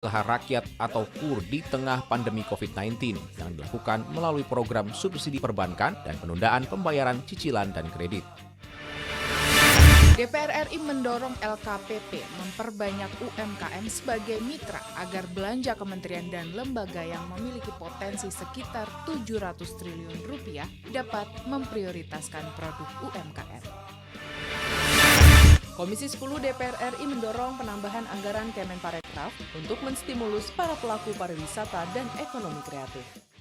Usaha rakyat atau KUR di tengah pandemi COVID-19 yang dilakukan melalui program subsidi perbankan dan penundaan pembayaran cicilan dan kredit. DPR RI mendorong LKPP memperbanyak UMKM sebagai mitra agar belanja kementerian dan lembaga yang memiliki potensi sekitar 700 triliun rupiah dapat memprioritaskan produk UMKM. Komisi 10 DPR RI mendorong penambahan anggaran Kemenparekraf untuk menstimulus para pelaku pariwisata dan ekonomi kreatif.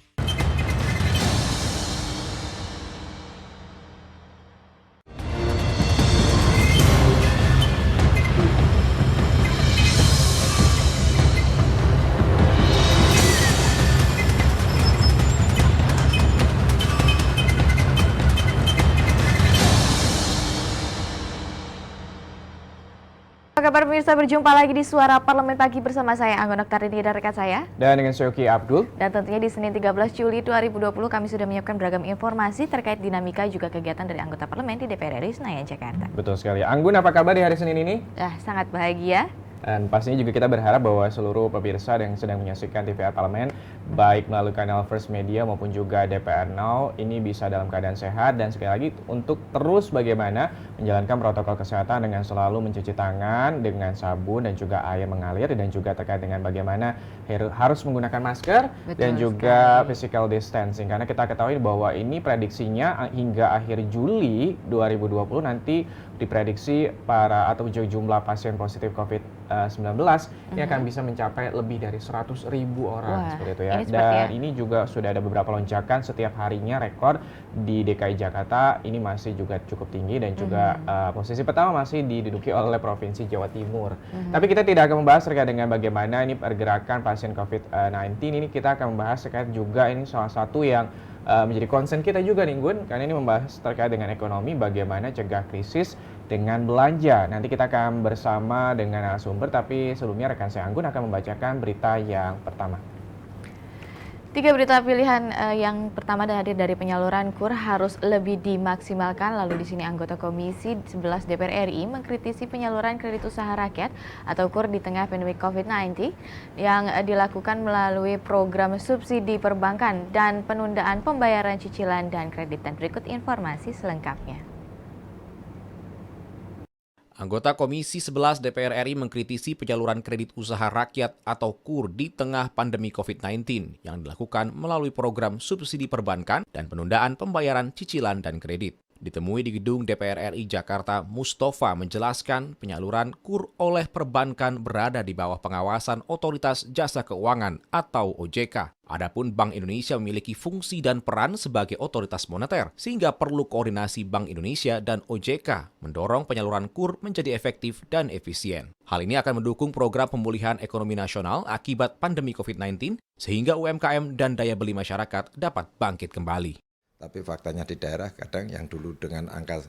Apa kabar pemirsa, berjumpa lagi di Suara Parlemen Pagi bersama saya Anggun Oktarini dan rekan saya. Dan dengan Syoki Abdul. Dan tentunya di Senin 13 Juli 2020 kami sudah menyiapkan beragam informasi terkait dinamika juga kegiatan dari anggota parlemen di DPR RI Senayan, Jakarta. Betul sekali. Anggun, apa kabar di hari Senin ini? Sangat bahagia. Dan pastinya juga kita berharap bahwa seluruh pemirsa yang sedang menyaksikan TVRI Parlemen, baik melalui kanal First Media maupun juga DPR Now, ini bisa dalam keadaan sehat. Dan sekali lagi untuk terus bagaimana menjalankan protokol kesehatan dengan selalu mencuci tangan dengan sabun dan juga air mengalir, dan juga terkait dengan bagaimana harus menggunakan masker. Betul, dan juga physical distancing. Karena kita ketahui bahwa ini prediksinya hingga akhir Juli 2020 nanti diprediksi jumlah pasien positif COVID-19 ini akan bisa mencapai lebih dari 100.000 orang. Wah, seperti itu ya. Dan ini juga sudah ada beberapa lonjakan setiap harinya, rekor di DKI Jakarta ini masih juga cukup tinggi, dan juga posisi pertama masih diduduki oleh Provinsi Jawa Timur. Tapi kita tidak akan membahas terkait dengan bagaimana ini pergerakan pasien COVID-19 ini. Kita akan membahas terkait juga ini salah satu yang menjadi concern kita juga nih Gun, karena ini membahas terkait dengan ekonomi, bagaimana cegah krisis dengan belanja. Nanti kita akan bersama dengan narasumber, tapi sebelumnya rekan saya Anggun akan membacakan berita yang pertama. 3 berita pilihan yang pertama hadir dari penyaluran KUR harus lebih dimaksimalkan. Lalu di sini anggota Komisi 11 DPR RI mengkritisi penyaluran kredit usaha rakyat atau KUR di tengah pandemi COVID-19 yang dilakukan melalui program subsidi perbankan dan penundaan pembayaran cicilan dan kredit. Dan berikut informasi selengkapnya. Anggota Komisi 11 DPR RI mengkritisi penyaluran kredit usaha rakyat atau KUR di tengah pandemi COVID-19 yang dilakukan melalui program subsidi perbankan dan penundaan pembayaran cicilan dan kredit. Ditemui di gedung DPR RI Jakarta, Mustafa menjelaskan penyaluran KUR oleh perbankan berada di bawah pengawasan Otoritas Jasa Keuangan atau OJK. Adapun Bank Indonesia memiliki fungsi dan peran sebagai otoritas moneter, sehingga perlu koordinasi Bank Indonesia dan OJK mendorong penyaluran KUR menjadi efektif dan efisien. Hal ini akan mendukung program pemulihan ekonomi nasional akibat pandemi COVID-19, sehingga UMKM dan daya beli masyarakat dapat bangkit kembali. Tapi faktanya di daerah kadang yang dulu dengan angka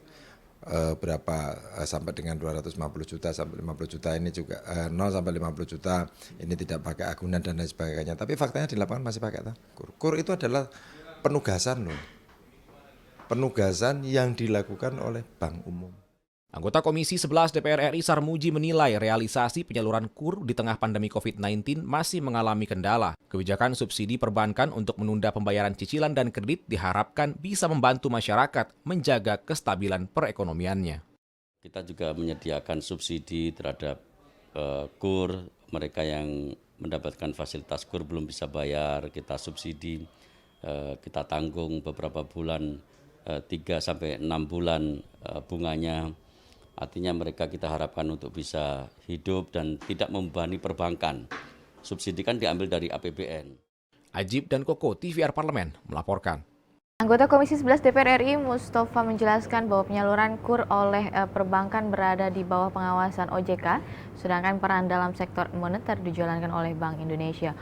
sampai dengan 250 juta sampai 50 juta ini juga 0 sampai 50 juta ini tidak pakai agunan dan lain sebagainya. Tapi faktanya di lapangan masih pakai KUR. KUR itu adalah penugasan loh. Penugasan yang dilakukan oleh Bank Umum. Anggota Komisi 11 DPR RI Sarmuji menilai realisasi penyaluran KUR di tengah pandemi COVID-19 masih mengalami kendala. Kebijakan subsidi perbankan untuk menunda pembayaran cicilan dan kredit diharapkan bisa membantu masyarakat menjaga kestabilan perekonomiannya. Kita juga menyediakan subsidi terhadap KUR, mereka yang mendapatkan fasilitas KUR belum bisa bayar, kita subsidi, kita tanggung beberapa bulan, 3-6 bulan bunganya. Artinya mereka kita harapkan untuk bisa hidup dan tidak membebani perbankan. Subsidi kan diambil dari APBN. Ajib dan Koko, TVR Parlemen melaporkan. Anggota Komisi 11 DPR RI Mustafa menjelaskan bahwa penyaluran KUR oleh perbankan berada di bawah pengawasan OJK, sedangkan peran dalam sektor moneter dijalankan oleh Bank Indonesia.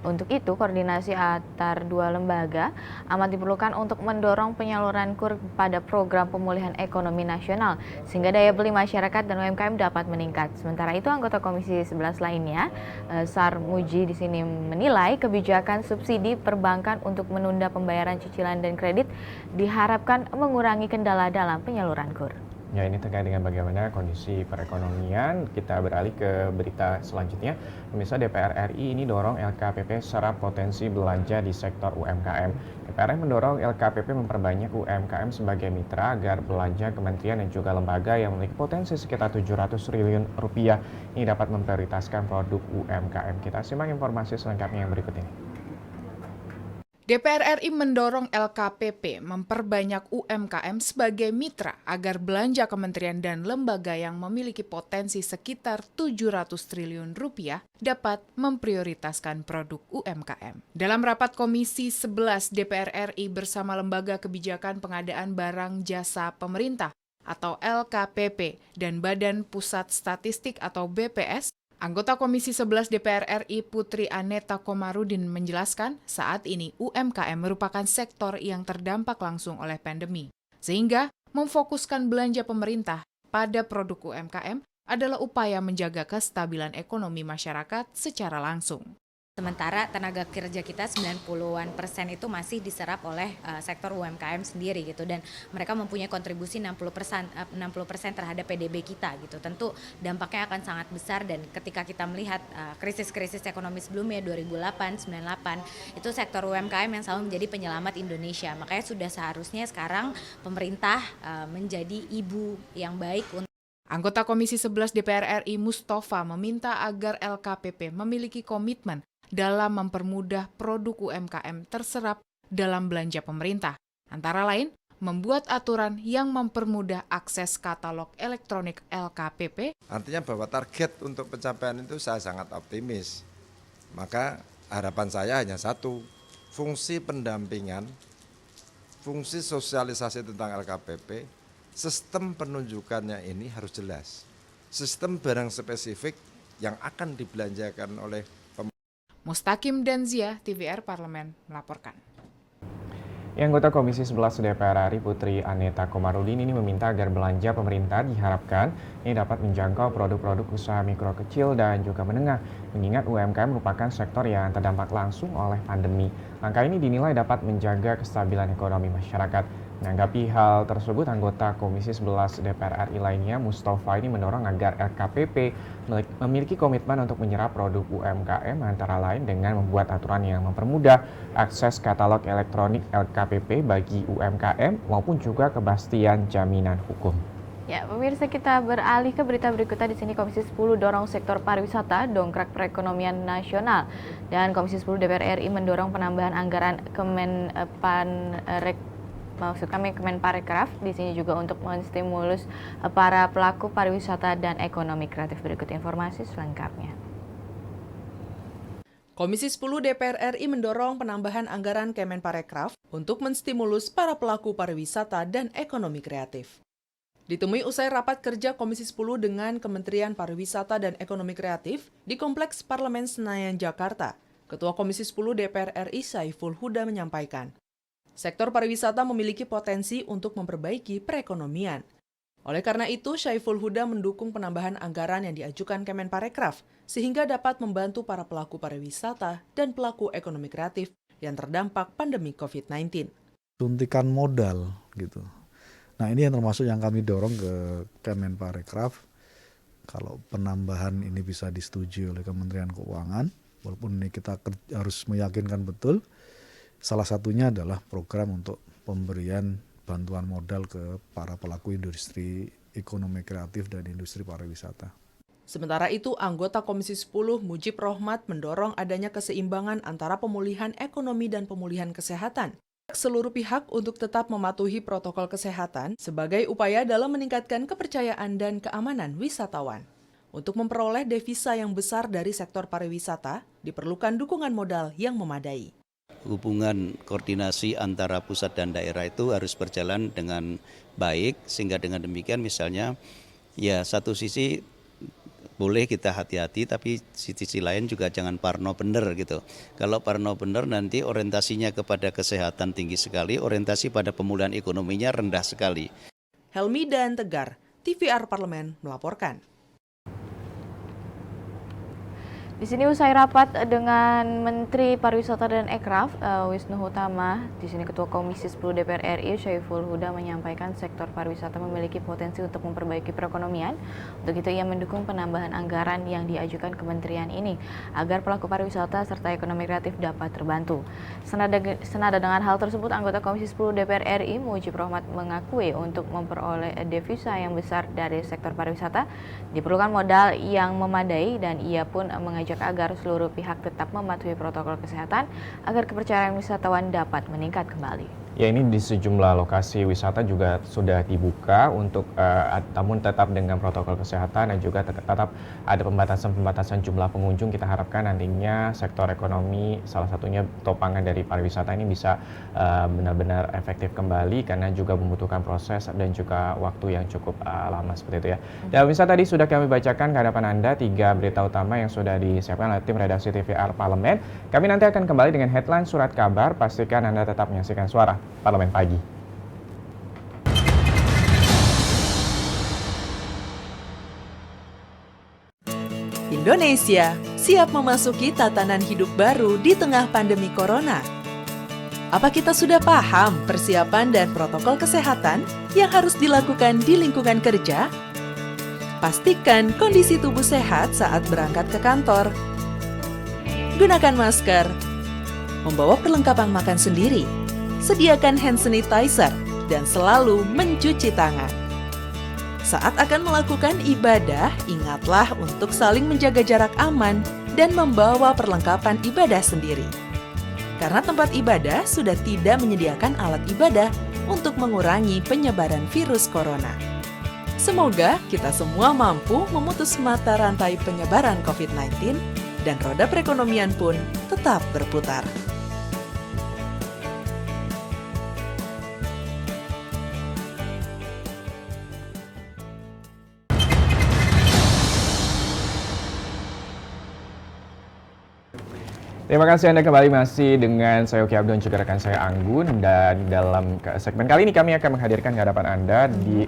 Untuk itu, koordinasi antar dua lembaga amat diperlukan untuk mendorong penyaluran KUR pada program pemulihan ekonomi nasional, sehingga daya beli masyarakat dan UMKM dapat meningkat. Sementara itu, anggota Komisi 11 lainnya, Sarmuji di sini menilai kebijakan subsidi perbankan untuk menunda pembayaran cicilan dan kredit diharapkan mengurangi kendala dalam penyaluran KUR. Ya, ini terkait dengan bagaimana kondisi perekonomian. Kita beralih ke berita selanjutnya. Pemirsa, DPR RI ini dorong LKPP serap potensi belanja di sektor UMKM. DPR RI mendorong LKPP memperbanyak UMKM sebagai mitra agar belanja kementerian dan juga lembaga yang memiliki potensi sekitar 700 triliun rupiah ini dapat memprioritaskan produk UMKM. Kita simak informasi selengkapnya yang berikut ini. DPR RI mendorong LKPP memperbanyak UMKM sebagai mitra agar belanja kementerian dan lembaga yang memiliki potensi sekitar 700 triliun rupiah dapat memprioritaskan produk UMKM. Dalam rapat Komisi 11 DPR RI bersama Lembaga Kebijakan Pengadaan Barang Jasa Pemerintah atau LKPP dan Badan Pusat Statistik atau BPS, anggota Komisi 11 DPR RI Putri Aneta Komarudin menjelaskan saat ini UMKM merupakan sektor yang terdampak langsung oleh pandemi. Sehingga memfokuskan belanja pemerintah pada produk UMKM adalah upaya menjaga kestabilan ekonomi masyarakat secara langsung. Sementara tenaga kerja kita 90-an% itu masih diserap oleh sektor UMKM sendiri gitu, dan mereka mempunyai kontribusi 60% terhadap PDB kita gitu. Tentu dampaknya akan sangat besar, dan ketika kita melihat krisis-krisis ekonomi sebelumnya 2008, 98 itu sektor UMKM yang selalu menjadi penyelamat Indonesia. Makanya sudah seharusnya sekarang pemerintah menjadi ibu yang baik untuk Anggota Komisi 11 DPR RI Mustafa meminta agar LKPP memiliki komitmen dalam mempermudah produk UMKM terserap dalam belanja pemerintah. Antara lain, membuat aturan yang mempermudah akses katalog elektronik LKPP. Artinya bahwa target untuk pencapaian itu saya sangat optimis. Maka harapan saya hanya satu, fungsi pendampingan, fungsi sosialisasi tentang LKPP, sistem penunjukannya ini harus jelas. Sistem barang spesifik yang akan dibelanjakan oleh Mustaqim Danzia, TVR Parlemen, melaporkan. Anggota Komisi 11 DPR RI Putri Aneta Komarudin ini meminta agar belanja pemerintah diharapkan ini dapat menjangkau produk-produk usaha mikro kecil dan juga menengah, mengingat UMKM merupakan sektor yang terdampak langsung oleh pandemi. Langkah ini dinilai dapat menjaga kestabilan ekonomi masyarakat. Menanggapi hal tersebut, anggota Komisi 11 DPR RI lainnya, Mustafa ini mendorong agar LKPP memiliki komitmen untuk menyerap produk UMKM antara lain dengan membuat aturan yang mempermudah akses katalog elektronik LKPP bagi UMKM maupun juga kepastian jaminan hukum. Ya, pemirsa, kita beralih ke berita berikutnya. Di sini Komisi 10 dorong sektor pariwisata dongkrak perekonomian nasional, dan Komisi 10 DPR RI mendorong penambahan anggaran Kemenparekraf di sini juga untuk menstimulus para pelaku pariwisata dan ekonomi kreatif. Berikut informasi selengkapnya. Komisi 10 DPR RI mendorong penambahan anggaran Kemenparekraf untuk menstimulus para pelaku pariwisata dan ekonomi kreatif. Ditemui usai rapat kerja Komisi 10 dengan Kementerian Pariwisata dan Ekonomi Kreatif di Kompleks Parlemen Senayan, Jakarta, Ketua Komisi 10 DPR RI Syaiful Huda menyampaikan, sektor pariwisata memiliki potensi untuk memperbaiki perekonomian. Oleh karena itu, Syaiful Huda mendukung penambahan anggaran yang diajukan Kemenparekraf sehingga dapat membantu para pelaku pariwisata dan pelaku ekonomi kreatif yang terdampak pandemi COVID-19. Suntikan modal gitu. Nah, ini yang termasuk yang kami dorong ke Kemenparekraf. Kalau penambahan ini bisa disetujui oleh Kementerian Keuangan, walaupun ini kita harus meyakinkan betul, salah satunya adalah program untuk pemberian bantuan modal ke para pelaku industri ekonomi kreatif dan industri pariwisata. Sementara itu, anggota Komisi 10 Mujib Rohmat mendorong adanya keseimbangan antara pemulihan ekonomi dan pemulihan kesehatan. Seluruh pihak untuk tetap mematuhi protokol kesehatan sebagai upaya dalam meningkatkan kepercayaan dan keamanan wisatawan. Untuk memperoleh devisa yang besar dari sektor pariwisata, diperlukan dukungan modal yang memadai. Hubungan koordinasi antara pusat dan daerah itu harus berjalan dengan baik, sehingga dengan demikian misalnya ya satu sisi boleh kita hati-hati, tapi sisi lain juga jangan parno bener gitu. Kalau parno bener nanti orientasinya kepada kesehatan tinggi sekali, orientasi pada pemulihan ekonominya rendah sekali. Helmi dan Tegar, TVR Parlemen melaporkan. Di sini usai rapat dengan Menteri Pariwisata dan Ekraf, Wisnu Hutama, di sini Ketua Komisi 10 DPR RI, Syaiful Huda menyampaikan sektor pariwisata memiliki potensi untuk memperbaiki perekonomian. Untuk itu ia mendukung penambahan anggaran yang diajukan kementerian ini agar pelaku pariwisata serta ekonomi kreatif dapat terbantu. Senada dengan hal tersebut, anggota Komisi 10 DPR RI, Mujib Rohmat, mengakui untuk memperoleh devisa yang besar dari sektor pariwisata diperlukan modal yang memadai, dan ia pun mengajak agar seluruh pihak tetap mematuhi protokol kesehatan agar kepercayaan wisatawan dapat meningkat kembali. Ya, ini di sejumlah lokasi wisata juga sudah dibuka untuk namun tetap dengan protokol kesehatan dan juga tetap ada pembatasan jumlah pengunjung. Kita harapkan nantinya sektor ekonomi, salah satunya topangan dari pariwisata ini bisa benar-benar efektif kembali karena juga membutuhkan proses dan juga waktu yang cukup lama seperti itu ya. Dan pemirsa, tadi sudah kami bacakan ke hadapan Anda 3 berita utama yang sudah disiapkan oleh tim redaksi TVR Parlemen. Kami nanti akan kembali dengan headline surat kabar. Pastikan Anda tetap menyaksikan Suara Parlemen Pagi. Indonesia siap memasuki tatanan hidup baru di tengah pandemi corona. Apa kita sudah paham persiapan dan protokol kesehatan yang harus dilakukan di lingkungan kerja? Pastikan kondisi tubuh sehat saat berangkat ke kantor. Gunakan masker. Membawa perlengkapan makan sendiri. Sediakan hand sanitizer dan selalu mencuci tangan. Saat akan melakukan ibadah, ingatlah untuk saling menjaga jarak aman dan membawa perlengkapan ibadah sendiri. Karena tempat ibadah sudah tidak menyediakan alat ibadah untuk mengurangi penyebaran virus corona. Semoga kita semua mampu memutus mata rantai penyebaran COVID-19 dan roda perekonomian pun tetap berputar. Terima kasih Anda kembali masih dengan saya Oki Abdon juga rekan saya Anggun, dan dalam segmen kali ini kami akan menghadirkan ke hadapan Anda di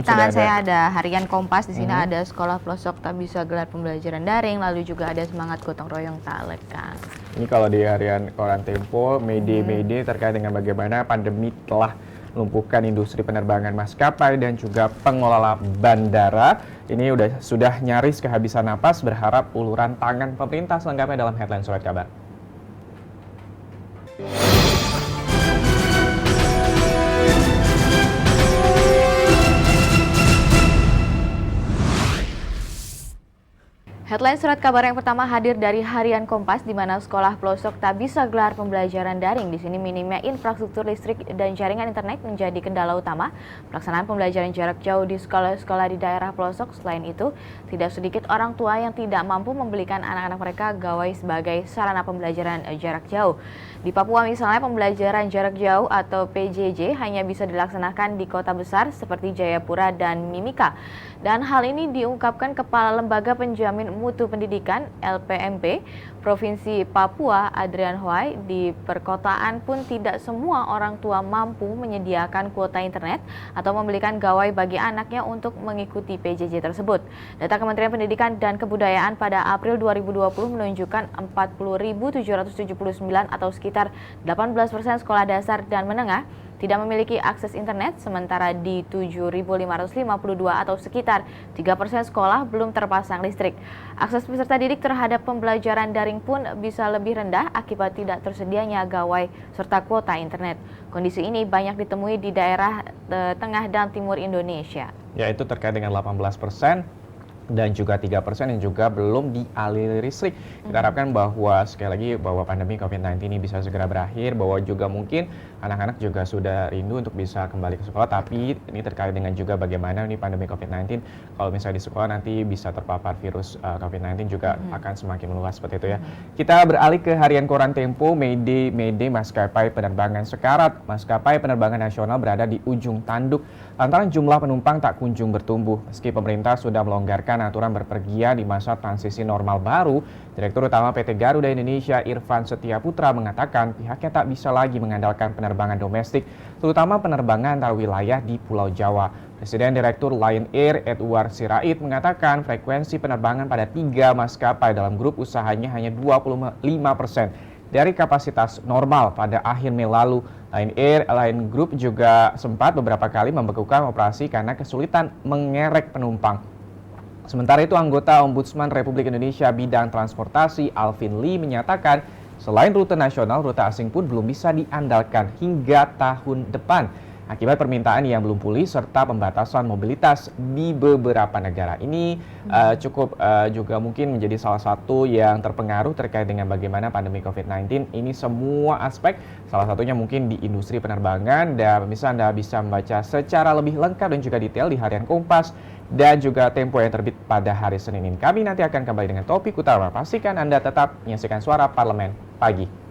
tangan saya ada harian Kompas, di sini ada sekolah pelosok tak bisa gelar pembelajaran daring, lalu juga ada semangat gotong royong tak lekang. Ini kalau di harian koran Tempo, Mayday terkait dengan bagaimana pandemi telah melumpuhkan industri penerbangan maskapai dan juga pengelola bandara. Ini sudah nyaris kehabisan napas, berharap uluran tangan pemerintah. Selengkapnya dalam headline surat kabar. Headline surat kabar yang pertama hadir dari harian Kompas, di mana sekolah pelosok tak bisa gelar pembelajaran daring. Di sini minimnya infrastruktur listrik dan jaringan internet menjadi kendala utama pelaksanaan pembelajaran jarak jauh di sekolah-sekolah di daerah pelosok. Selain itu, tidak sedikit orang tua yang tidak mampu membelikan anak-anak mereka gawai sebagai sarana pembelajaran jarak jauh. Di Papua misalnya, pembelajaran jarak jauh atau PJJ hanya bisa dilaksanakan di kota besar seperti Jayapura dan Mimika. Dan hal ini diungkapkan Kepala Lembaga Penjamin Mutu Pendidikan LPMP Provinsi Papua, Adrian Hoai. Di perkotaan pun tidak semua orang tua mampu menyediakan kuota internet atau membelikan gawai bagi anaknya untuk mengikuti PJJ tersebut. Data Kementerian Pendidikan dan Kebudayaan pada April 2020 menunjukkan 40.779 atau sekitar 18% sekolah dasar dan menengah tidak memiliki akses internet, sementara di 7.552 atau sekitar 3% sekolah belum terpasang listrik. Akses peserta didik terhadap pembelajaran daring pun bisa lebih rendah akibat tidak tersedianya gawai serta kuota internet. Kondisi ini banyak ditemui di daerah tengah dan timur Indonesia. Yaitu terkait dengan 18%. Dan juga 3% yang juga belum dialiri listrik. Kita harapkan bahwa sekali lagi bahwa pandemi COVID-19 ini bisa segera berakhir, bahwa juga mungkin anak-anak juga sudah rindu untuk bisa kembali ke sekolah, tapi ini terkait dengan juga bagaimana ini pandemi COVID-19 kalau misalnya di sekolah nanti bisa terpapar virus COVID-19 juga akan semakin meluas seperti itu ya. Kita beralih ke harian koran Tempo, Mayday maskapai penerbangan sekarat. Maskapai penerbangan nasional berada di ujung tanduk lantaran jumlah penumpang tak kunjung bertumbuh. Meski pemerintah sudah melonggarkan menerapkan aturan berpergian di masa transisi normal baru, Direktur Utama PT Garuda Indonesia Irfan Setiaputra mengatakan pihaknya tak bisa lagi mengandalkan penerbangan domestik, terutama penerbangan antar wilayah di Pulau Jawa. Presiden Direktur Lion Air Edward Sirait mengatakan frekuensi penerbangan pada 3 maskapai dalam grup usahanya hanya 25% dari kapasitas normal pada akhir Mei lalu. Lion Group juga sempat beberapa kali membekukan operasi karena kesulitan mengerek penumpang. Sementara itu, anggota Ombudsman Republik Indonesia bidang transportasi Alvin Lee menyatakan selain rute nasional, rute asing pun belum bisa diandalkan hingga tahun depan akibat permintaan yang belum pulih serta pembatasan mobilitas di beberapa negara. Ini cukup juga mungkin menjadi salah satu yang terpengaruh terkait dengan bagaimana pandemi COVID-19. Ini semua aspek, salah satunya mungkin di industri penerbangan, dan pemirsa Anda bisa membaca secara lebih lengkap dan juga detail di harian Kompas dan juga Tempo yang terbit pada hari Senin ini. Kami nanti akan kembali dengan topik utama. Pastikan Anda tetap menyaksikan Suara Parlemen Pagi.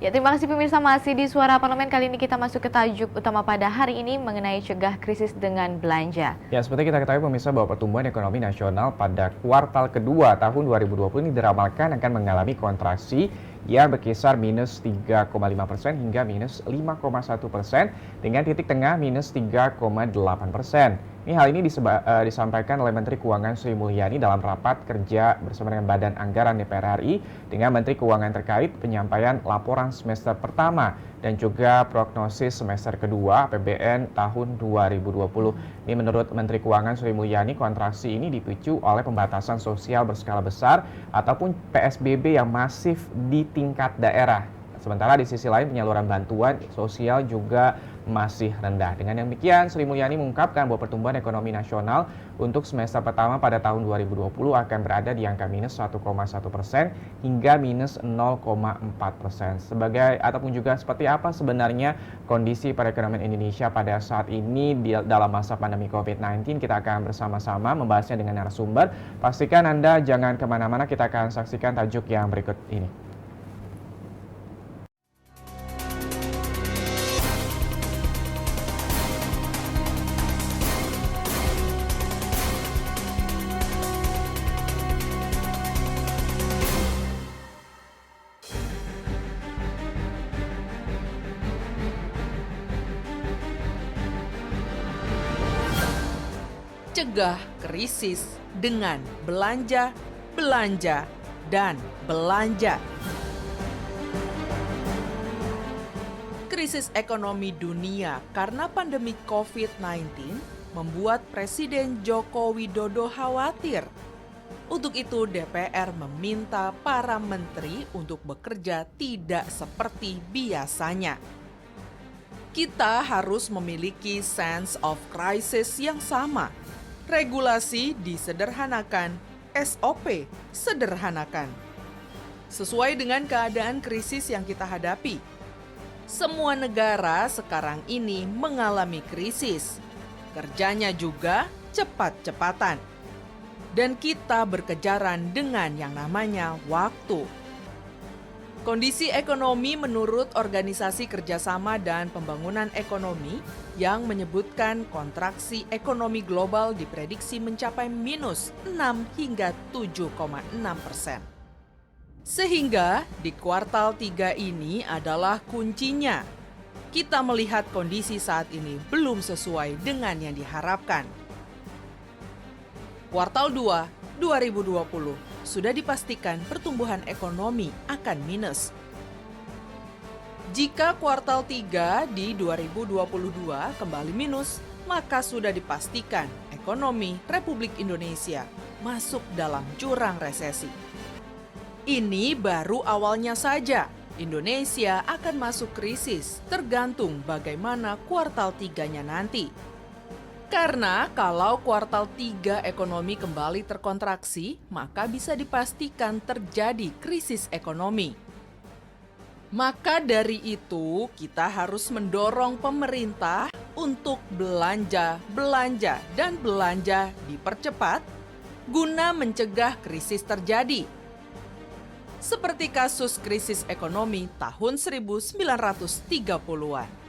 Ya, terima kasih pemirsa, masih di Suara Parlemen. Kali ini kita masuk ke tajuk utama pada hari ini mengenai cegah krisis dengan belanja. Ya, seperti kita ketahui pemirsa bahwa pertumbuhan ekonomi nasional pada kuartal kedua tahun 2020 ini diramalkan akan mengalami kontraksi yang berkisar minus 3,5% hingga minus 5,1% dengan titik tengah minus 3,8%. Hal ini disampaikan oleh Menteri Keuangan Sri Mulyani dalam rapat kerja bersama dengan Badan Anggaran DPR RI dengan Menteri Keuangan terkait penyampaian laporan semester pertama dan juga prognosis semester kedua APBN tahun 2020. Ini menurut Menteri Keuangan Sri Mulyani, kontraksi ini dipicu oleh pembatasan sosial berskala besar ataupun PSBB yang masif di tingkat daerah. Sementara di sisi lain penyaluran bantuan sosial juga masih rendah. Dengan demikian, Sri Mulyani mengungkapkan bahwa pertumbuhan ekonomi nasional untuk semester pertama pada tahun 2020 akan berada di angka minus 1,1% hingga minus 0,4%. Sebagai ataupun juga seperti apa sebenarnya kondisi perekonomian Indonesia pada saat ini dalam masa pandemi COVID-19, kita akan bersama-sama membahasnya dengan narasumber. Pastikan Anda jangan kemana-mana, kita akan saksikan tajuk yang berikut ini. Cegah krisis dengan belanja, belanja, dan belanja. Krisis ekonomi dunia karena pandemi COVID-19 membuat Presiden Joko Widodo khawatir. Untuk itu DPR meminta para menteri untuk bekerja tidak seperti biasanya. Kita harus memiliki sense of crisis yang sama. Regulasi disederhanakan, SOP sederhanakan. Sesuai dengan keadaan krisis yang kita hadapi. Semua negara sekarang ini mengalami krisis. Kerjanya juga cepat-cepatan. Dan kita berkejaran dengan yang namanya waktu. Kondisi ekonomi menurut Organisasi Kerjasama dan Pembangunan Ekonomi yang menyebutkan kontraksi ekonomi global diprediksi mencapai minus 6 hingga 7,6%. Sehingga di kuartal 3 ini adalah kuncinya. Kita melihat kondisi saat ini belum sesuai dengan yang diharapkan. Kuartal 2 2020 sudah dipastikan pertumbuhan ekonomi akan minus. Jika kuartal 3 di 2022 kembali minus, maka sudah dipastikan ekonomi Republik Indonesia masuk dalam jurang resesi. Ini baru awalnya saja. Indonesia akan masuk krisis tergantung bagaimana kuartal 3-nya nanti. Karena kalau kuartal 3 ekonomi kembali terkontraksi, maka bisa dipastikan terjadi krisis ekonomi. Maka dari itu, kita harus mendorong pemerintah untuk belanja dipercepat guna mencegah krisis terjadi. Seperti kasus krisis ekonomi tahun 1930-an.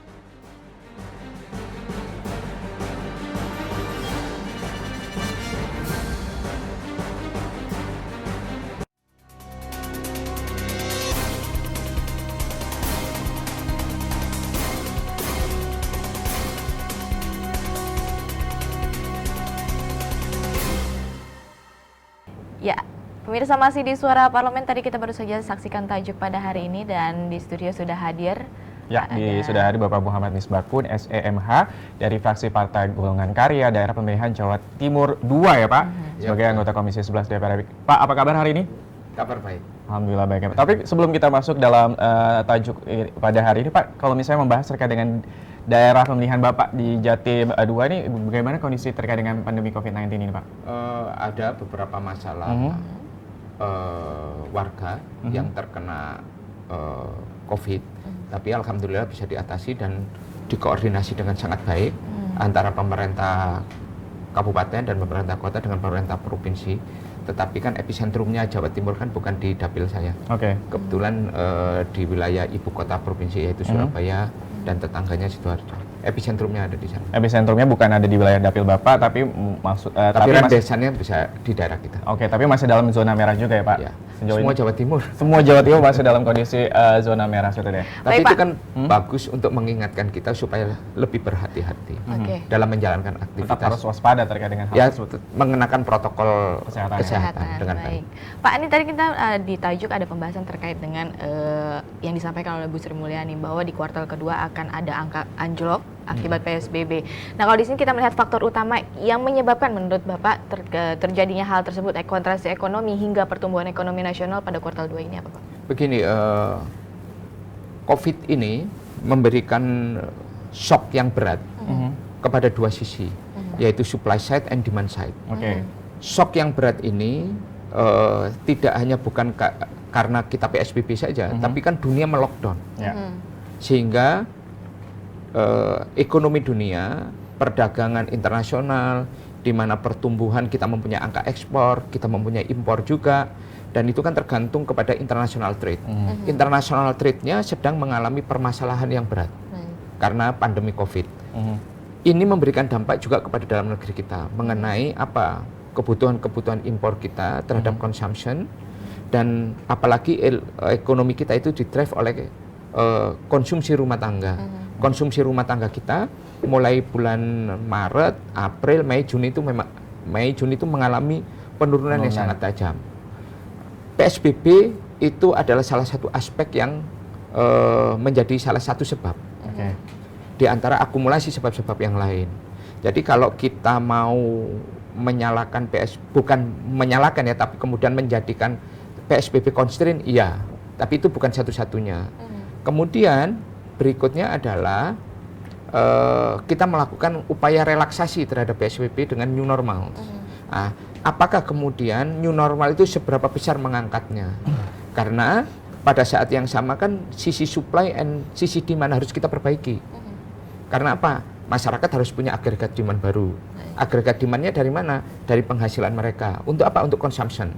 Ya, pemirsa masih di Suara Parlemen. Tadi kita baru saja saksikan tajuk pada hari ini dan di studio sudah hadir. Ya, sudah hadir Bapak Muhammad Misbakun, SEMH dari fraksi Partai Golongan Karya Daerah Pemilihan Jawa Timur 2 ya Pak, sebagai anggota Komisi 11 DPR RI. Pak, apa kabar hari ini? Kabar baik. Alhamdulillah baik ya Pak. Tapi sebelum kita masuk dalam tajuk pada hari ini Pak, kalau misalnya membahas terkait dengan daerah pemilihan Bapak di Jatim 2 ini, bagaimana kondisi terkait dengan pandemi COVID-19 ini Pak? Ada beberapa masalah warga yang terkena COVID, tapi alhamdulillah bisa diatasi dan dikoordinasi dengan sangat baik antara pemerintah kabupaten dan pemerintah kota dengan pemerintah provinsi. Tetapi kan episentrumnya Jawa Timur kan bukan di dapil saya. Kebetulan di wilayah ibu kota provinsi yaitu Surabaya dan tetangganya Sidoarjo. Episentrumnya ada di sana. Episentrumnya bukan ada di wilayah dapil Bapak, tapi tapi rentesannya bisa di daerah kita. Oke, tapi masih dalam zona merah juga ya Pak? Ya. Semua Jawa Timur. Semua Jawa Timur masih dalam kondisi zona merah sebetulnya. Tapi itu kan bagus untuk mengingatkan kita supaya lebih berhati-hati dalam menjalankan aktivitas. Tetap harus waspada terkait dengan hal tersebut. Mengenakan protokol kesehatan dengan baik. Pak, ini tadi kita di tajuk ada pembahasan terkait dengan yang disampaikan oleh Bu Sri Mulyani bahwa di kuartal kedua akan ada angka anjlok akibat PSBB. Nah, kalau di sini kita melihat faktor utama yang menyebabkan menurut Bapak terjadinya hal tersebut, kontraksi ekonomi hingga pertumbuhan ekonomi nasional pada kuartal 2 ini apa Pak? Begini, COVID ini memberikan shock yang berat kepada dua sisi, yaitu supply side and demand side. Shock yang berat ini tidak hanya bukan karena kita PSBB saja, tapi kan dunia melockdown. Sehingga ekonomi dunia, perdagangan internasional, di mana pertumbuhan kita mempunyai angka ekspor, kita mempunyai impor juga, dan itu kan tergantung kepada international trade. International trade-nya sedang mengalami permasalahan yang berat karena pandemi COVID. Ini memberikan dampak juga kepada dalam negeri kita mengenai apa kebutuhan-kebutuhan impor kita terhadap consumption, dan apalagi ekonomi kita itu di-drive oleh konsumsi rumah tangga. Konsumsi rumah tangga kita mulai bulan Maret, April, Mei, Juni itu mengalami penurunan yang sangat tajam. PSBB itu adalah salah satu aspek yang menjadi salah satu sebab di antara akumulasi sebab-sebab yang lain. Jadi kalau kita mau menyalakan bukan menyalakan ya, tapi kemudian menjadikan PSBB constraint, iya, tapi itu bukan satu-satunya. Kemudian berikutnya adalah kita melakukan upaya relaksasi terhadap PSBB dengan new normal. Nah, apakah kemudian new normal itu seberapa besar mengangkatnya? Karena pada saat yang sama kan sisi supply and sisi demand harus kita perbaiki. Karena apa? Masyarakat harus punya agregat demand baru. Agregat demandnya dari mana? Dari penghasilan mereka. Untuk apa? Untuk consumption.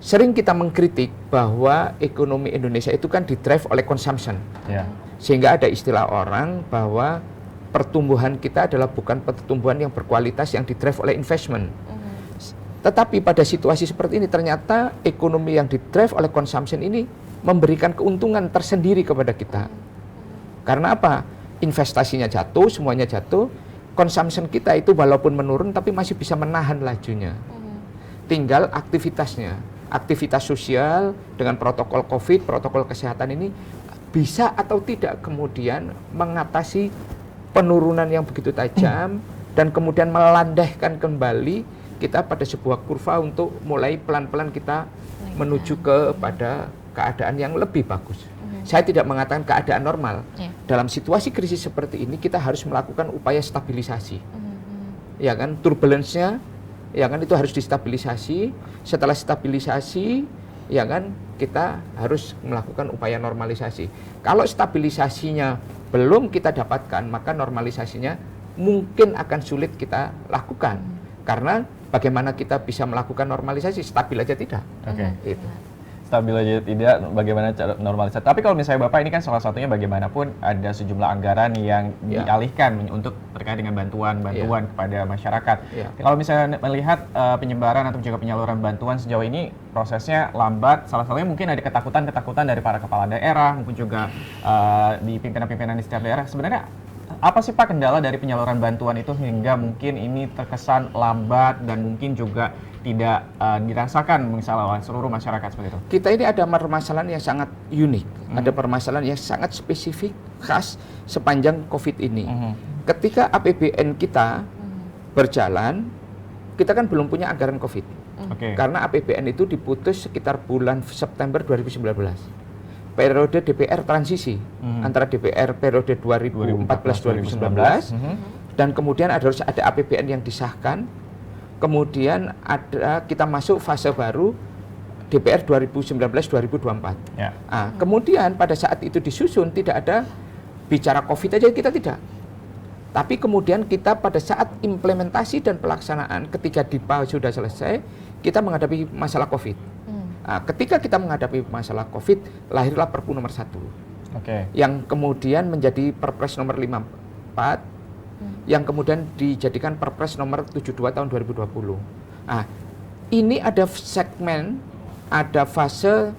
sering kita mengkritik bahwa ekonomi Indonesia itu kan didrive oleh consumption. Ya. Sehingga ada istilah orang bahwa pertumbuhan kita adalah bukan pertumbuhan yang berkualitas yang didrive oleh investment. Tetapi pada situasi seperti ini ternyata ekonomi yang didrive oleh consumption ini memberikan keuntungan tersendiri kepada kita. Karena apa? Investasinya jatuh, semuanya jatuh. Consumption kita itu walaupun menurun tapi masih bisa menahan lajunya. Tinggal aktivitasnya, aktivitas sosial dengan protokol COVID, protokol kesehatan ini bisa atau tidak kemudian mengatasi penurunan yang begitu tajam dan kemudian melandaikan kembali kita pada sebuah kurva untuk mulai pelan-pelan kita menuju kepada keadaan yang lebih bagus. Saya tidak mengatakan keadaan normal. Dalam situasi krisis seperti ini kita harus melakukan upaya stabilisasi. Ya kan, turbulence-nya ya kan itu harus distabilisasi. Setelah stabilisasi ya kan kita harus melakukan upaya normalisasi. Kalau stabilisasinya belum kita dapatkan, maka normalisasinya mungkin akan sulit kita lakukan. Karena bagaimana kita bisa melakukan normalisasi, stabil aja tidak. Oke. Itu. Stabil aja tidak, bagaimana cara normalisasi. Tapi kalau misalnya Bapak ini kan salah satunya bagaimanapun ada sejumlah anggaran yang dialihkan untuk terkait dengan bantuan kepada masyarakat. Kalau misalnya melihat penyebaran atau juga penyaluran bantuan sejauh ini prosesnya lambat, salah satunya mungkin ada ketakutan dari para kepala daerah maupun juga di pimpinan-pimpinan di setiap daerah. Sebenarnya apa sih Pak kendala dari penyaluran bantuan itu hingga mungkin ini terkesan lambat dan mungkin juga tidak dirasakan misalnya oleh seluruh masyarakat seperti itu? Kita ini ada permasalahan yang sangat unik, ada permasalahan yang sangat spesifik, khas sepanjang COVID ini. Ketika APBN kita berjalan, kita kan belum punya anggaran COVID. Karena APBN itu diputus sekitar bulan September 2019. Periode DPR transisi antara DPR periode 2014-2019 dan kemudian harus ada APBN yang disahkan. Kemudian kita masuk fase baru DPR 2019-2024. Kemudian pada saat itu disusun tidak ada bicara COVID aja kita tidak. Tapi kemudian kita pada saat implementasi dan pelaksanaan ketika DIPA sudah selesai, kita menghadapi masalah COVID. Ketika kita menghadapi masalah COVID, lahirlah Perpu nomor 1. Yang kemudian menjadi Perpres nomor 54, yang kemudian dijadikan Perpres nomor 72 tahun 2020. Ini ada segmen, ada fase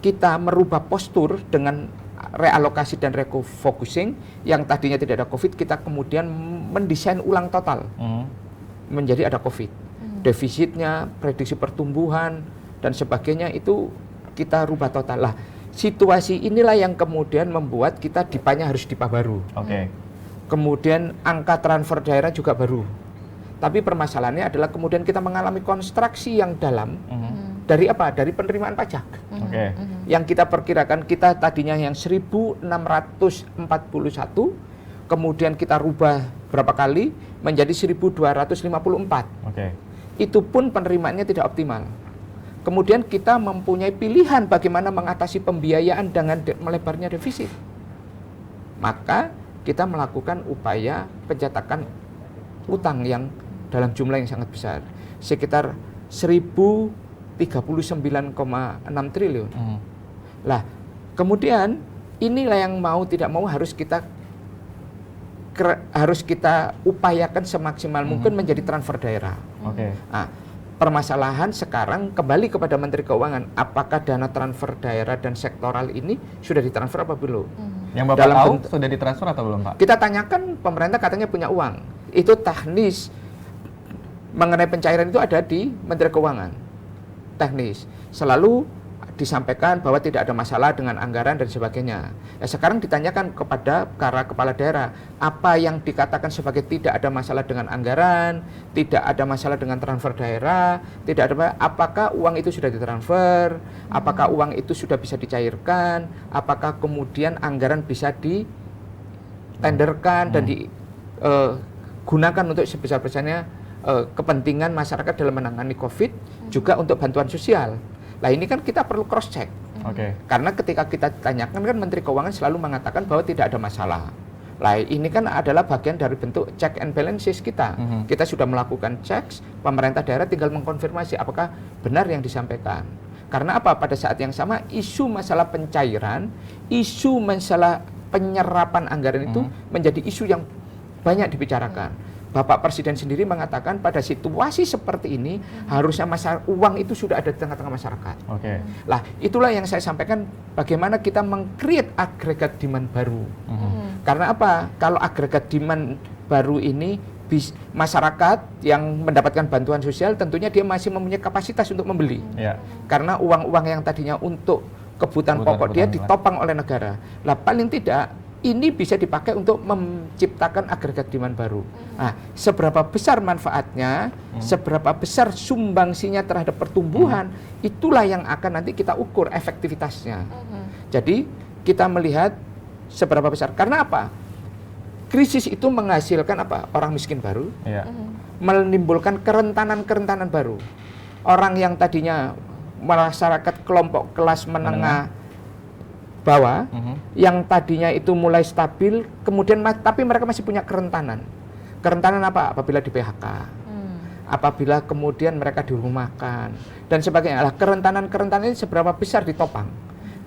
kita merubah postur dengan realokasi dan refocusing yang tadinya tidak ada COVID, kita kemudian mendesain ulang total menjadi ada COVID. Defisitnya, prediksi pertumbuhan, dan sebagainya itu kita rubah total. Lah, situasi inilah yang kemudian membuat kita DIPA-nya harus DIPA baru. Kemudian angka transfer daerah juga baru. Tapi permasalahannya adalah kemudian kita mengalami konstruksi yang dalam dari apa? Dari penerimaan pajak. Yang kita perkirakan kita tadinya yang 1.641, kemudian kita rubah berapa kali menjadi 1.254. Itu pun penerimaannya tidak optimal. Kemudian kita mempunyai pilihan bagaimana mengatasi pembiayaan dengan melebarnya defisit. Maka kita melakukan upaya pencetakan utang yang dalam jumlah yang sangat besar, sekitar 1.039,6 triliun. Lah, kemudian inilah yang mau tidak mau harus kita upayakan semaksimal mungkin menjadi transfer daerah. Permasalahan sekarang kembali kepada Menteri Keuangan, apakah dana transfer daerah dan sektoral ini sudah ditransfer apa belum? Yang Bapak tahu sudah ditransfer atau belum, Pak? Kita tanyakan, pemerintah katanya punya uang. Itu teknis mengenai pencairan itu ada di Menteri Keuangan. Teknis. Selalu disampaikan bahwa tidak ada masalah dengan anggaran dan sebagainya. Sekarang ditanyakan kepada para kepala daerah, apa yang dikatakan sebagai tidak ada masalah dengan anggaran, tidak ada masalah dengan transfer daerah, tidak ada, apakah uang itu sudah ditransfer, apakah uang itu sudah bisa dicairkan, apakah kemudian anggaran bisa ditenderkan dan digunakan untuk sebesar-besarnya kepentingan masyarakat dalam menangani COVID, juga untuk bantuan sosial. Nah, ini kan kita perlu cross check. Karena ketika kita tanyakan kan Menteri Keuangan selalu mengatakan bahwa tidak ada masalah. Nah, ini kan adalah bagian dari bentuk check and balances kita. Kita sudah melakukan checks, pemerintah daerah tinggal mengkonfirmasi apakah benar yang disampaikan. Karena apa? Pada saat yang sama isu masalah pencairan, isu masalah penyerapan anggaran itu menjadi isu yang banyak dibicarakan. Bapak Presiden sendiri mengatakan pada situasi seperti ini harusnya uang itu sudah ada di tengah-tengah masyarakat. Oke. Lah, itulah yang saya sampaikan bagaimana kita meng-create agregat demand baru. Karena apa? Kalau agregat demand baru ini masyarakat yang mendapatkan bantuan sosial tentunya dia masih mempunyai kapasitas untuk membeli. Ya. Karena uang-uang yang tadinya untuk kebutuhan pokok dia ditopang oleh negara. Lah, paling tidak ini bisa dipakai untuk menciptakan agregat demand baru. Nah, seberapa besar manfaatnya, seberapa besar sumbangsinya terhadap pertumbuhan, itulah yang akan nanti kita ukur efektivitasnya. Jadi, kita melihat seberapa besar. Karena apa? Krisis itu menghasilkan apa? Orang miskin baru, menimbulkan kerentanan-kerentanan baru. Orang yang tadinya masyarakat kelompok kelas menengah bawah, yang tadinya itu mulai stabil, kemudian tapi mereka masih punya kerentanan. Kerentanan apa? Apabila di PHK, apabila kemudian mereka dirumahkan, dan sebagainya. Lah, kerentanan-kerentanan ini seberapa besar ditopang?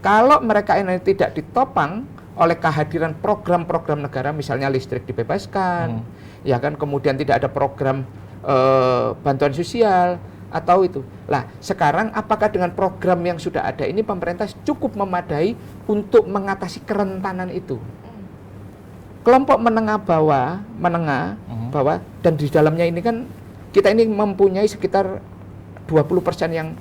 Kalau mereka ini tidak ditopang oleh kehadiran program-program negara, misalnya listrik dibebaskan, ya kan, kemudian tidak ada program bantuan sosial, atau itu. Lah, sekarang apakah dengan program yang sudah ada ini pemerintah cukup memadai untuk mengatasi kerentanan itu? Kelompok menengah bawah, dan di dalamnya ini kan kita ini mempunyai sekitar 20% yang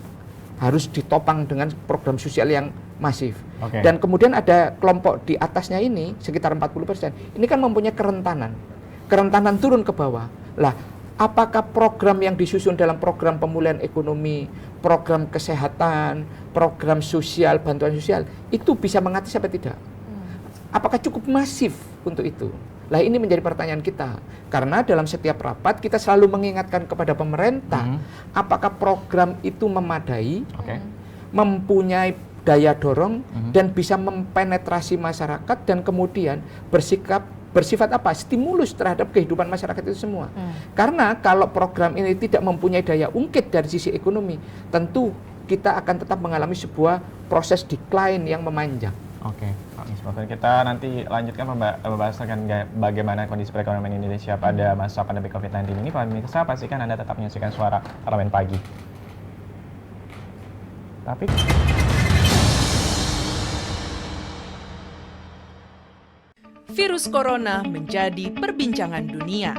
harus ditopang dengan program sosial yang masif. Dan kemudian ada kelompok di atasnya ini sekitar 40%. Ini kan mempunyai kerentanan turun ke bawah. Lah, apakah program yang disusun dalam program pemulihan ekonomi, program kesehatan, program sosial, bantuan sosial, itu bisa mengatasi apa tidak? Apakah cukup masif untuk itu? Lah, ini menjadi pertanyaan kita. Karena dalam setiap rapat kita selalu mengingatkan kepada pemerintah, apakah program itu memadai, mempunyai daya dorong, dan bisa mempenetrasi masyarakat, dan kemudian bersifat apa? Stimulus terhadap kehidupan masyarakat itu semua. Karena kalau program ini tidak mempunyai daya ungkit dari sisi ekonomi, tentu kita akan tetap mengalami sebuah proses decline yang memanjang. Oke, Pak Misbah, kita nanti lanjutkan pembahasan bagaimana kondisi perekonomian Indonesia pada masa pandemi COVID-19 ini. Pak Mirsa, pastikan Anda tetap menyaksikan Suara Parlemen Pagi. Tapi virus corona menjadi perbincangan dunia.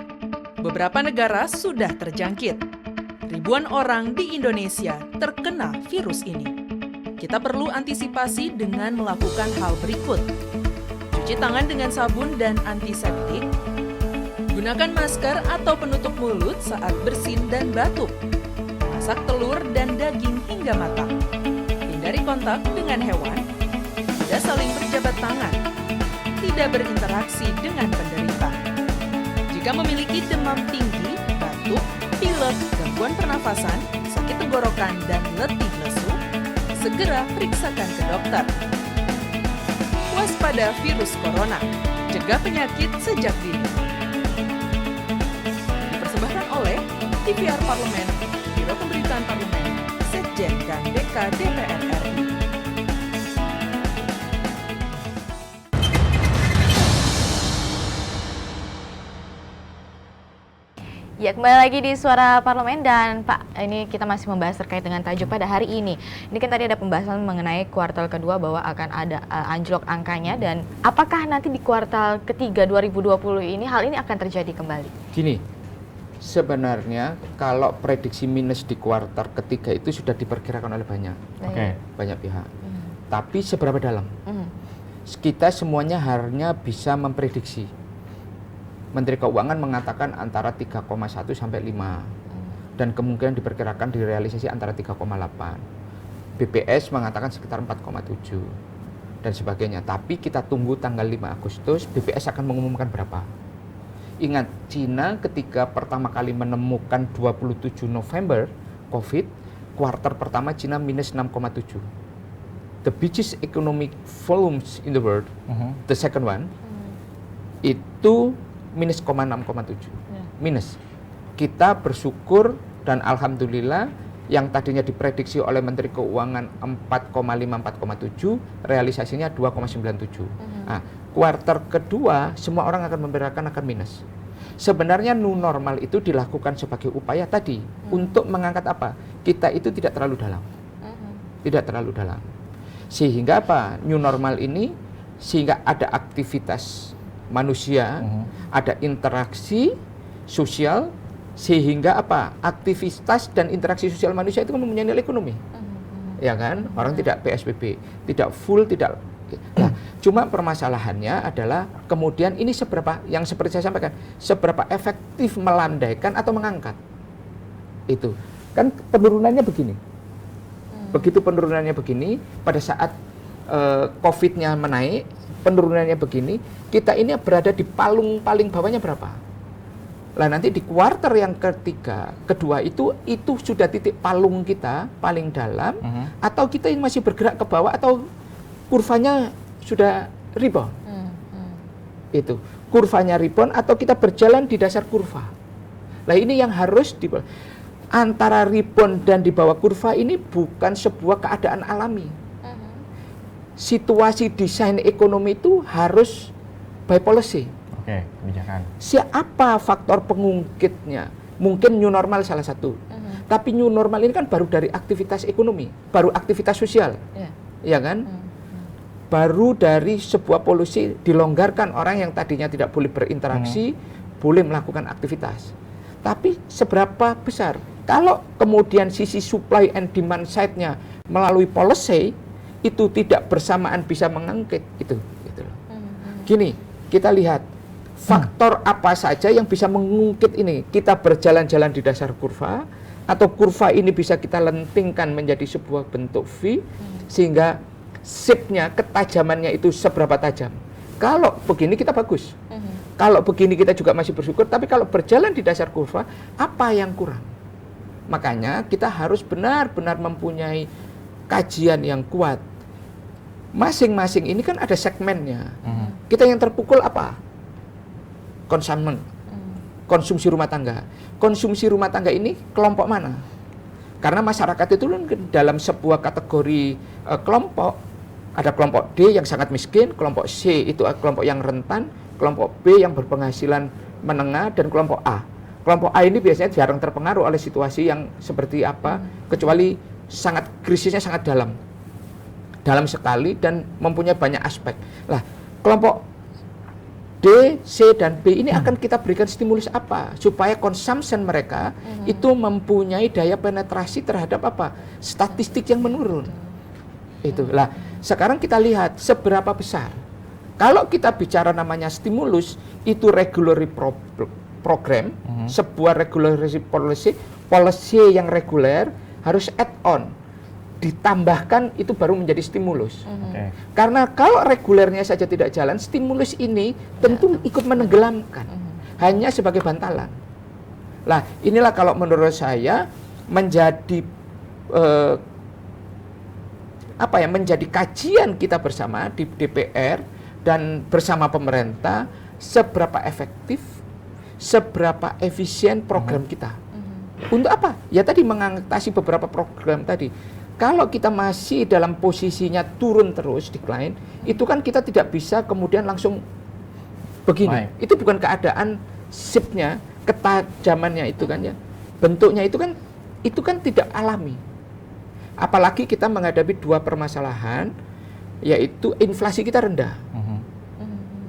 Beberapa negara sudah terjangkit. Ribuan orang di Indonesia terkena virus ini. Kita perlu antisipasi dengan melakukan hal berikut. Cuci tangan dengan sabun dan antiseptik. Gunakan masker atau penutup mulut saat bersin dan batuk. Masak telur dan daging hingga matang. Hindari kontak dengan hewan. Tidak saling berjabat tangan. Tidak berinteraksi dengan penderita. Jika memiliki demam tinggi, batuk, pilek, gangguan pernafasan, sakit tenggorokan, dan letih lesu, segera periksakan ke dokter. Waspada virus corona, cegah penyakit sejak dini. Dipersembahkan oleh TVR Parlemen, Biro Pemberitaan Parlemen, Sekjen dan DK DPR RI. Ya, kembali lagi di Suara Parlemen, dan Pak, ini kita masih membahas terkait dengan tajuk pada hari ini. Ini kan tadi ada pembahasan mengenai kuartal kedua bahwa akan ada anjlok angkanya, dan apakah nanti di kuartal ketiga 2020 ini hal ini akan terjadi kembali? Gini, sebenarnya kalau prediksi minus di kuartal ketiga itu sudah diperkirakan oleh banyak pihak. Tapi seberapa dalam? Kita semuanya hanya bisa memprediksi. Menteri Keuangan mengatakan antara 3,1 sampai 5, dan kemungkinan diperkirakan direalisasi antara 3,8. BPS mengatakan sekitar 4,7 dan sebagainya. Tapi kita tunggu tanggal 5 Agustus BPS akan mengumumkan berapa. Ingat, Cina ketika pertama kali menemukan 27 November COVID, kuartal pertama Cina minus 6,7. The biggest economic volumes in the world, the second one, itu minus 6,7. Minus. Kita bersyukur dan alhamdulillah yang tadinya diprediksi oleh Menteri Keuangan 4,5-4,7, realisasinya 2,97. Nah, kuartal kedua semua orang akan memperkirakan akan minus. Sebenarnya new normal itu dilakukan sebagai upaya tadi untuk mengangkat apa? Kita itu tidak terlalu dalam. Tidak terlalu dalam. Sehingga apa? New normal ini sehingga ada aktivitas manusia, ada interaksi sosial, sehingga apa? Aktivitas dan interaksi sosial manusia itu mempunyai nilai ekonomi. Ya kan? Orang tidak PSBB, tidak full, tidak. Nah, cuma permasalahannya adalah kemudian ini seberapa, yang seperti saya sampaikan, seberapa efektif melandaikan atau mengangkat. Itu. Kan penurunannya begini. Begitu penurunannya begini, pada saat COVID-nya menaik, penurunannya begini, kita ini berada di palung paling bawahnya berapa? Lah nanti di kuartal yang ketiga, kedua itu sudah titik palung kita paling dalam, atau kita ini masih bergerak ke bawah, atau kurvanya sudah rebound. Itu kurvanya rebound atau kita berjalan di dasar kurva. Nah ini yang harus antara rebound dan di bawah kurva ini bukan sebuah keadaan alami. Situasi desain ekonomi itu harus by policy. Oke, kebijakan. Siapa faktor pengungkitnya? Mungkin new normal salah satu. Tapi new normal ini kan baru dari aktivitas ekonomi, baru aktivitas sosial. Ya kan? Baru dari sebuah policy dilonggarkan, orang yang tadinya tidak boleh berinteraksi, boleh melakukan aktivitas. Tapi seberapa besar? Kalau kemudian sisi supply and demand side-nya melalui policy itu tidak bersamaan bisa mengangkit itu. Gitu loh. Gini, kita lihat faktor apa saja yang bisa mengungkit ini. Kita berjalan-jalan di dasar kurva, atau kurva ini bisa kita lentingkan menjadi sebuah bentuk V, sehingga shape-nya, ketajamannya itu seberapa tajam. Kalau begini kita bagus. Kalau begini kita juga masih bersyukur, tapi kalau berjalan di dasar kurva, apa yang kurang? Makanya kita harus benar-benar mempunyai kajian yang kuat. Masing-masing ini kan ada segmennya. Kita yang terpukul apa? Konsumsi rumah tangga. Konsumsi rumah tangga ini kelompok mana? Karena masyarakat itu dalam sebuah kategori kelompok, ada kelompok D yang sangat miskin, kelompok C itu kelompok yang rentan, kelompok B yang berpenghasilan menengah, dan kelompok A. Kelompok A ini biasanya jarang terpengaruh oleh situasi yang seperti apa, kecuali krisisnya sangat dalam sekali dan mempunyai banyak aspek. Lah, kelompok D, C, dan B ini akan kita berikan stimulus apa supaya consumption mereka itu mempunyai daya penetrasi terhadap apa? Statistik yang menurun. Itulah. Sekarang kita lihat seberapa besar. Kalau kita bicara namanya stimulus, itu regulatory program, sebuah regulatory policy yang reguler harus add on, ditambahkan itu baru menjadi stimulus. Karena kalau regulernya saja tidak jalan, stimulus ini tentu ikut menenggelamkan, hanya sebagai bantalan. Lah, inilah kalau menurut saya menjadi menjadi kajian kita bersama di DPR dan bersama pemerintah, seberapa efektif, seberapa efisien program kita. Untuk apa? Ya tadi mengatasi beberapa program tadi. Kalau kita masih dalam posisinya turun terus, decline, itu kan kita tidak bisa kemudian langsung begini. Itu bukan keadaan shape-nya, ketajamannya itu kan ya. Bentuknya itu kan tidak alami. Apalagi kita menghadapi dua permasalahan, yaitu inflasi kita rendah.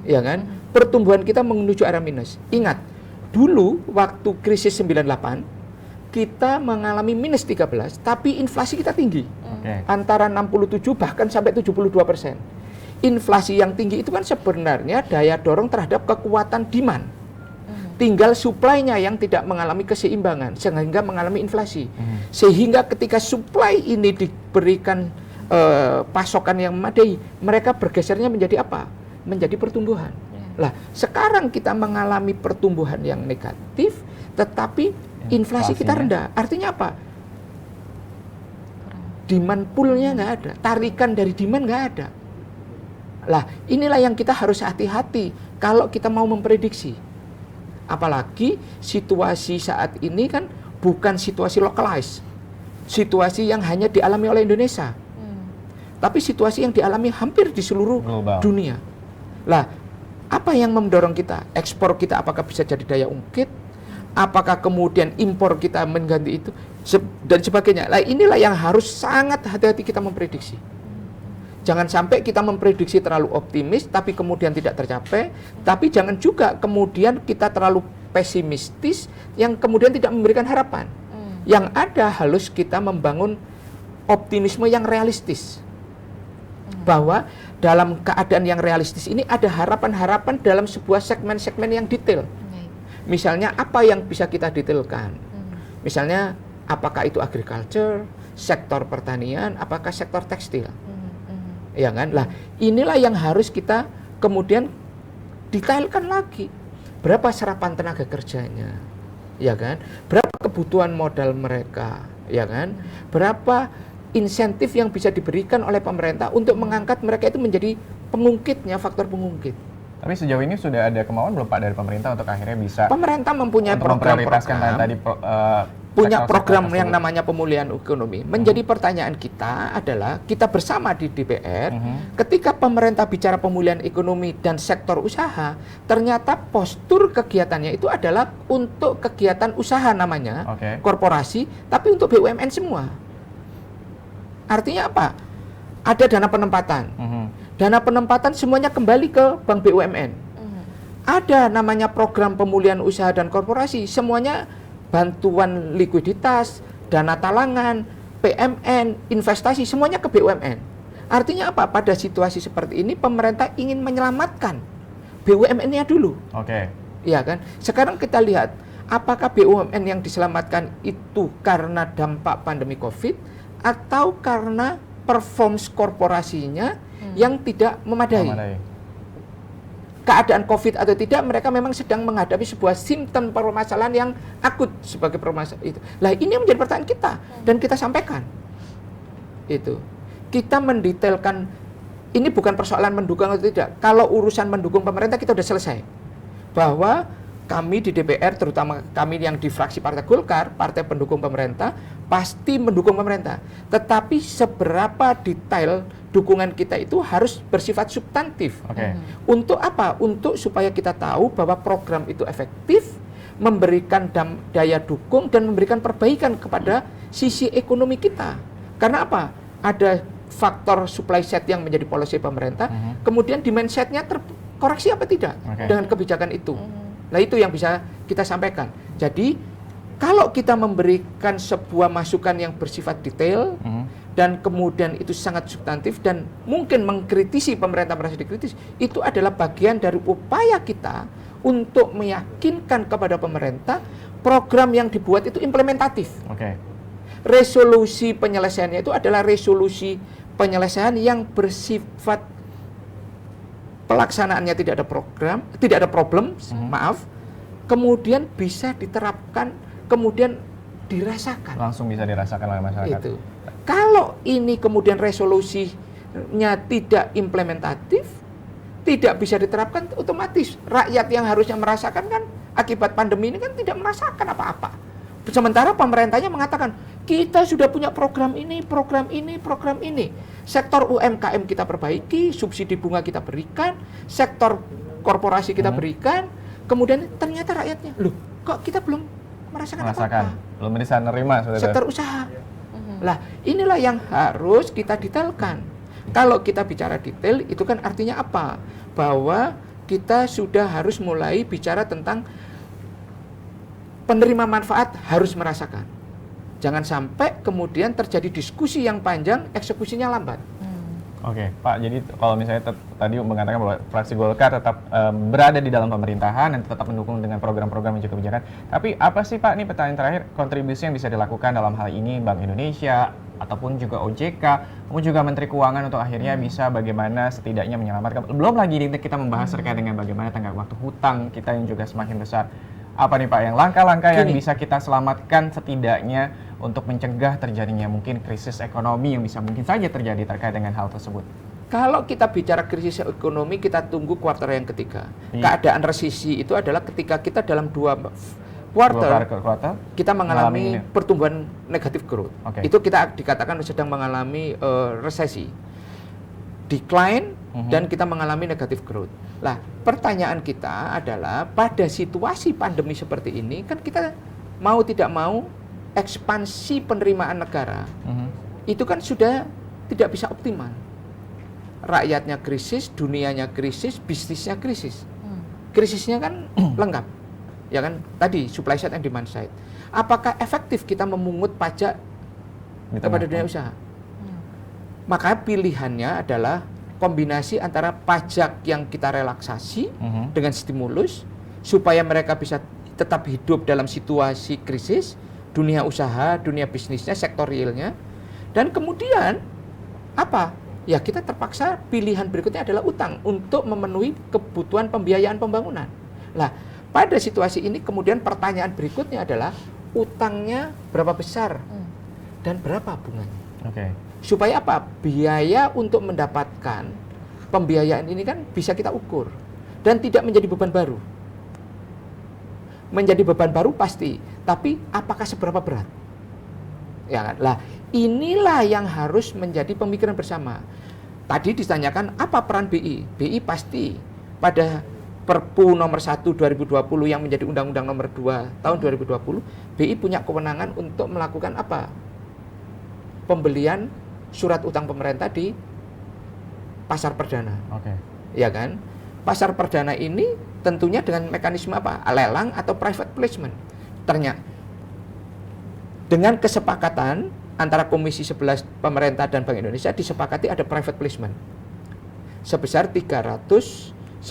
Ya kan? Pertumbuhan kita menuju arah minus. Ingat, dulu waktu krisis 98 kita mengalami minus 13, tapi inflasi kita tinggi. Antara 67 bahkan sampai 72%. Inflasi yang tinggi itu kan sebenarnya daya dorong terhadap kekuatan demand. Tinggal supply-nya yang tidak mengalami keseimbangan sehingga mengalami inflasi. Sehingga ketika supply ini diberikan pasokan yang memadai, mereka bergesernya menjadi apa? Menjadi pertumbuhan. Lah, sekarang kita mengalami pertumbuhan yang negatif, tetapi inflasi kita rendah. Artinya apa? Demand pool-nya nggak ada, tarikan dari demand nggak ada. Lah, inilah yang kita harus hati-hati kalau kita mau memprediksi. Apalagi situasi saat ini kan bukan situasi localized. situasi yang hanya dialami oleh Indonesia, tapi situasi yang dialami hampir di seluruh Global. dunia. Lah, apa yang mendorong kita? Ekspor kita apakah bisa jadi daya ungkit? Apakah kemudian impor kita mengganti itu? Dan sebagainya. Lah, inilah yang harus sangat hati-hati kita memprediksi. Jangan sampai kita memprediksi terlalu optimis, tapi kemudian tidak tercapai. Tapi jangan juga kemudian kita terlalu pesimistis, yang kemudian tidak memberikan harapan. Yang ada harus kita membangun optimisme yang realistis. Bahwa dalam keadaan yang realistis ini ada harapan-harapan dalam sebuah segmen-segmen yang detail. Misalnya apa yang bisa kita detailkan? Misalnya apakah itu agriculture, sektor pertanian, apakah sektor tekstil? Ya kan? Lah, inilah yang harus kita kemudian detailkan lagi. Berapa serapan tenaga kerjanya? Ya kan? Berapa kebutuhan modal mereka? Ya kan? Berapa insentif yang bisa diberikan oleh pemerintah untuk mengangkat mereka itu menjadi pengungkitnya, faktor pengungkit. Tapi sejauh ini sudah ada kemauan belum Pak dari pemerintah untuk akhirnya bisa Pemerintah mempunyai memprioritaskan tadi punya sektor-sektor program yang tersebut? namanya pemulihan ekonomi. Menjadi pertanyaan kita adalah kita bersama di DPR, ketika pemerintah bicara pemulihan ekonomi dan sektor usaha, ternyata postur kegiatannya itu adalah untuk kegiatan usaha namanya, korporasi, tapi untuk BUMN semua. Artinya apa? Ada dana penempatan. Dana penempatan semuanya kembali ke bank BUMN. Ada namanya program pemulihan usaha dan korporasi, semuanya bantuan likuiditas, dana talangan, PMN, investasi, semuanya ke BUMN. Artinya apa? Pada situasi seperti ini pemerintah ingin menyelamatkan BUMN-nya dulu. Iya kan? Sekarang kita lihat apakah BUMN yang diselamatkan itu karena dampak pandemi Covid atau karena performance korporasinya yang tidak memadai. Keadaan Covid atau tidak, mereka memang sedang menghadapi sebuah simptom permasalahan yang akut sebagai permasalahan itu. Lah, ini yang menjadi pertanyaan kita dan kita sampaikan. Itu. Kita mendetailkan, ini bukan persoalan mendukung atau tidak. Kalau urusan mendukung pemerintah kita sudah selesai. Bahwa kami di DPR, terutama kami yang di fraksi Partai Golkar, partai pendukung pemerintah, pasti mendukung pemerintah. Tetapi seberapa detail dukungan kita itu harus bersifat substantif. Untuk apa? Untuk supaya kita tahu bahwa program itu efektif, memberikan daya dukung dan memberikan perbaikan kepada sisi ekonomi kita. Karena apa? Ada faktor supply side yang menjadi policy pemerintah, kemudian demand side-nya terkoreksi apa tidak dengan kebijakan itu. Nah, itu yang bisa kita sampaikan. Jadi, kalau kita memberikan sebuah masukan yang bersifat detail, dan kemudian itu sangat substantif dan mungkin mengkritisi pemerintah merasa dikritis, itu adalah bagian dari upaya kita untuk meyakinkan kepada pemerintah program yang dibuat itu implementatif. Resolusi penyelesaiannya itu adalah resolusi penyelesaian yang bersifat pelaksanaannya tidak ada problem, kemudian bisa diterapkan, kemudian dirasakan. Langsung bisa dirasakan oleh masyarakat. Itu. Kalau ini kemudian resolusinya tidak implementatif, tidak bisa diterapkan, otomatis rakyat yang harusnya merasakan kan akibat pandemi ini kan tidak merasakan apa-apa. Sementara pemerintahnya mengatakan, kita sudah punya program ini, program ini, program ini. Sektor UMKM kita perbaiki, subsidi bunga kita berikan, sektor korporasi kita berikan, kemudian ternyata rakyatnya, loh kok kita belum merasakan apa-apa. Belum bisa nerima. Sektor usaha. Lah, inilah yang harus kita detailkan. Kalau kita bicara detail, itu kan artinya apa? Bahwa kita sudah harus mulai bicara tentang penerima manfaat harus merasakan. Jangan sampai kemudian terjadi diskusi yang panjang, eksekusinya lambat. Pak, jadi kalau misalnya tadi mengatakan bahwa fraksi Golkar tetap berada di dalam pemerintahan dan tetap mendukung dengan program-program yang juga kebijakan. Tapi apa sih Pak, ini pertanyaan terakhir, kontribusi yang bisa dilakukan dalam hal ini Bank Indonesia ataupun juga OJK, ataupun juga Menteri Keuangan untuk akhirnya bisa bagaimana setidaknya menyelamatkan. Belum lagi kita membahas terkait dengan bagaimana tenggat waktu hutang kita yang juga semakin besar. Apa nih Pak yang langkah-langkah yang bisa kita selamatkan setidaknya untuk mencegah terjadinya mungkin krisis ekonomi yang bisa mungkin saja terjadi terkait dengan hal tersebut? Kalau kita bicara krisis ekonomi, kita tunggu kuartal yang ketiga. Keadaan resesi itu adalah ketika kita dalam 2 quarter kuartal kita mengalami mengalami pertumbuhan negatif growth. Oke. Itu kita dikatakan sedang mengalami resesi, decline, dan kita mengalami negatif growth. Lah, pertanyaan kita adalah pada situasi pandemi seperti ini kan kita mau tidak mau ekspansi penerimaan negara itu kan sudah tidak bisa optimal. Rakyatnya krisis, dunianya krisis, bisnisnya krisis. Krisisnya kan lengkap, ya kan? Tadi supply side and demand side. Apakah efektif kita memungut pajak kepada dunia usaha? Maka pilihannya adalah kombinasi antara pajak yang kita relaksasi dengan stimulus supaya mereka bisa tetap hidup dalam situasi krisis, dunia usaha, dunia bisnisnya, sektor realnya, dan kemudian apa? Ya kita terpaksa pilihan berikutnya adalah utang untuk memenuhi kebutuhan pembiayaan pembangunan. Lah, pada situasi ini kemudian pertanyaan berikutnya adalah utangnya berapa besar dan berapa bunganya? Oke. Supaya apa? Biaya untuk mendapatkan pembiayaan ini kan bisa kita ukur dan tidak menjadi beban baru. Menjadi beban baru pasti, tapi apakah seberapa berat? Ya kan? Lah, inilah yang harus menjadi pemikiran bersama. Tadi ditanyakan apa peran BI? BI pasti pada Perpu nomor 1 2020 yang menjadi Undang-Undang nomor 2 tahun 2020, BI punya kewenangan untuk melakukan apa? Pembelian surat utang pemerintah di pasar perdana. Oke. Ya kan? Pasar perdana ini tentunya dengan mekanisme apa? Lelang atau private placement. Ternyata dengan kesepakatan antara Komisi 11 pemerintah dan Bank Indonesia disepakati ada private placement sebesar 397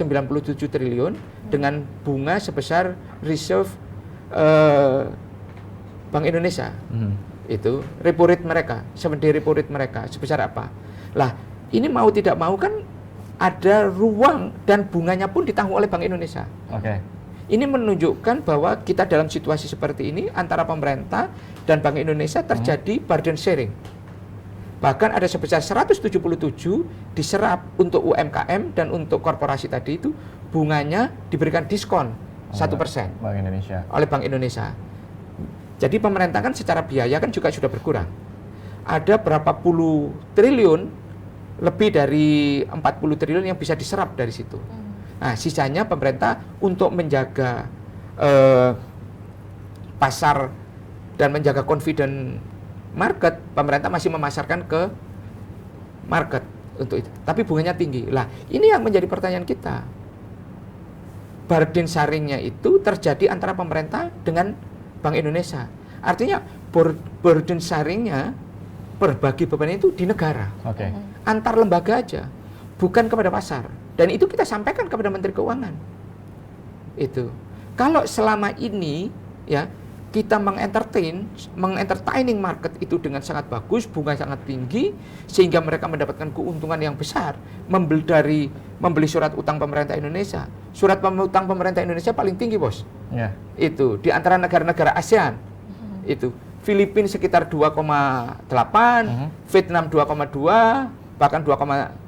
triliun dengan bunga sebesar reserve Bank Indonesia. Itu repo rate mereka, 7-day repo rate mereka sebesar apa? Lah, ini mau tidak mau kan ada ruang dan bunganya pun ditanggung oleh Bank Indonesia. Oke. Ini menunjukkan bahwa kita dalam situasi seperti ini antara pemerintah dan Bank Indonesia terjadi burden sharing. Bahkan ada sebesar 177 diserap untuk UMKM dan untuk korporasi tadi itu bunganya diberikan diskon 1% Bank Indonesia. oleh Bank Indonesia. Jadi pemerintah kan secara biaya kan juga sudah berkurang. Ada berapa puluh triliun, lebih dari 40 triliun yang bisa diserap dari situ. Nah, sisanya pemerintah untuk menjaga pasar dan menjaga confident market, pemerintah masih memasarkan ke market untuk itu. Tapi bunganya tinggi. Lah, ini yang menjadi pertanyaan kita. Burden sharingnya itu terjadi antara pemerintah dengan Bank Indonesia. Artinya burden sharingnya berbagi beban itu di negara. Oke. Antar lembaga aja, bukan kepada pasar. Dan itu kita sampaikan kepada Menteri Keuangan. Itu. Kalau selama ini ya kita mengentertaining market itu dengan sangat bagus, bunga sangat tinggi, sehingga mereka mendapatkan keuntungan yang besar membeli surat utang pemerintah Indonesia. Surat utang pemerintah Indonesia paling tinggi, Bos. Ya. Itu di antara negara-negara ASEAN. Itu Filipina sekitar 2,8, Vietnam 2,2, bahkan 2,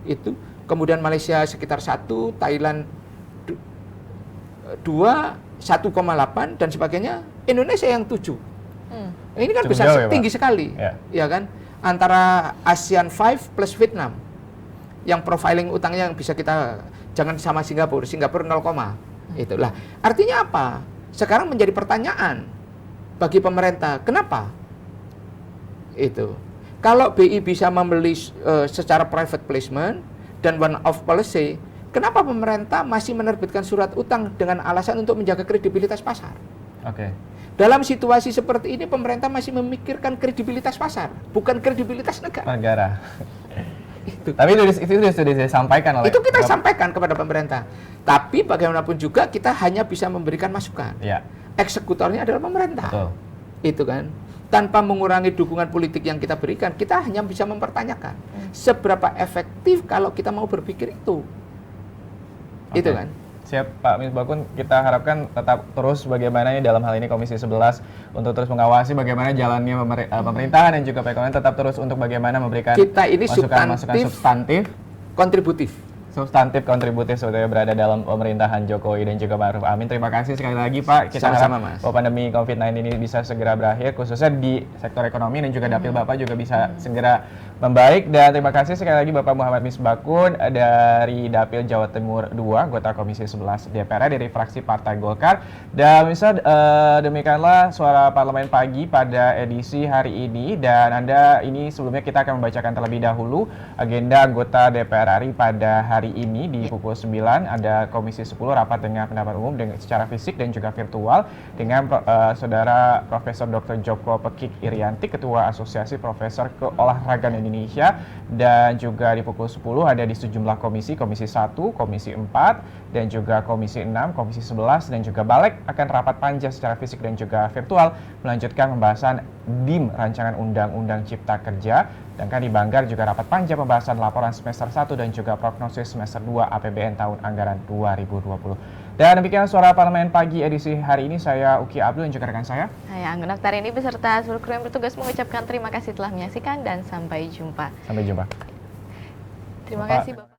itu. Kemudian Malaysia sekitar 1, Thailand 2, 1,8 dan sebagainya. Indonesia yang 7. Ini kan Cukup besar, jauh ya, tinggi Pak? sekali, ya kan? Antara ASEAN 5 plus Vietnam, yang profiling utangnya yang bisa kita jangan sama Singapura 0, itulah. Artinya apa? Sekarang menjadi pertanyaan bagi pemerintah, kenapa? Itu. Kalau BI bisa membeli secara private placement dan one off policy, kenapa pemerintah masih menerbitkan surat utang dengan alasan untuk menjaga kredibilitas pasar? Oke. Dalam situasi seperti ini pemerintah masih memikirkan kredibilitas pasar, bukan kredibilitas negara. Itu. Tapi itu sudah disampaikan oleh. Itu kita sampaikan kepada pemerintah. Tapi bagaimanapun juga kita hanya bisa memberikan masukan. Ya. Eksekutornya adalah pemerintah. Betul. Itu kan. Tanpa mengurangi dukungan politik yang kita berikan, kita hanya bisa mempertanyakan seberapa efektif kalau kita mau berpikir itu. Oke. Itu kan. Siap Pak Misbakun, kita harapkan tetap terus bagaimana dalam hal ini Komisi 11 untuk terus mengawasi bagaimana jalannya pemerintahan dan juga perekonomian, tetap terus untuk bagaimana memberikan kita ini masukan substantif, kontributif. substantif, kontributif sebetulnya berada dalam pemerintahan Jokowi dan juga Ma'ruf Amin. Terima kasih sekali lagi Pak. Kita Sama-sama, harap Mas. bahwa pandemi COVID-19 ini bisa segera berakhir, khususnya di sektor ekonomi, dan juga dapil Bapak juga bisa segera membaik. Dan terima kasih sekali lagi Bapak Muhammad Misbakun dari Dapil Jawa Timur 2, anggota Komisi 11 DPR dari fraksi Partai Golkar. Dan bisa demikianlah Suara Parlemen Pagi pada edisi hari ini. Dan Anda ini sebelumnya kita akan membacakan terlebih dahulu agenda anggota DPR RI pada hari ini di pukul 9. Ada Komisi 10 rapat dengan pendapat umum dengan secara fisik dan juga virtual dengan Saudara Profesor Dr. Joko Pekik Irianti, Ketua Asosiasi Profesor Keolahragaan Indonesia. Dan juga di pukul 10 ada di sejumlah komisi, Komisi 1, Komisi 4, dan juga Komisi 6, Komisi 11, dan juga Balek akan rapat panja secara fisik dan juga virtual melanjutkan pembahasan DIM Rancangan Undang-Undang Cipta Kerja. Dan kan di Banggar juga rapat panja pembahasan laporan semester 1 dan juga prognosis semester 2 APBN tahun anggaran 2020. Dan demikian Suara Parlemen Pagi edisi hari ini. Saya Uki Abdul dan juga rekan saya. Saya Anggun Oktarini beserta seluruh kru yang bertugas mengucapkan terima kasih telah menyaksikan dan sampai jumpa. Sampai jumpa. Terima Bapak. kasih Bapak.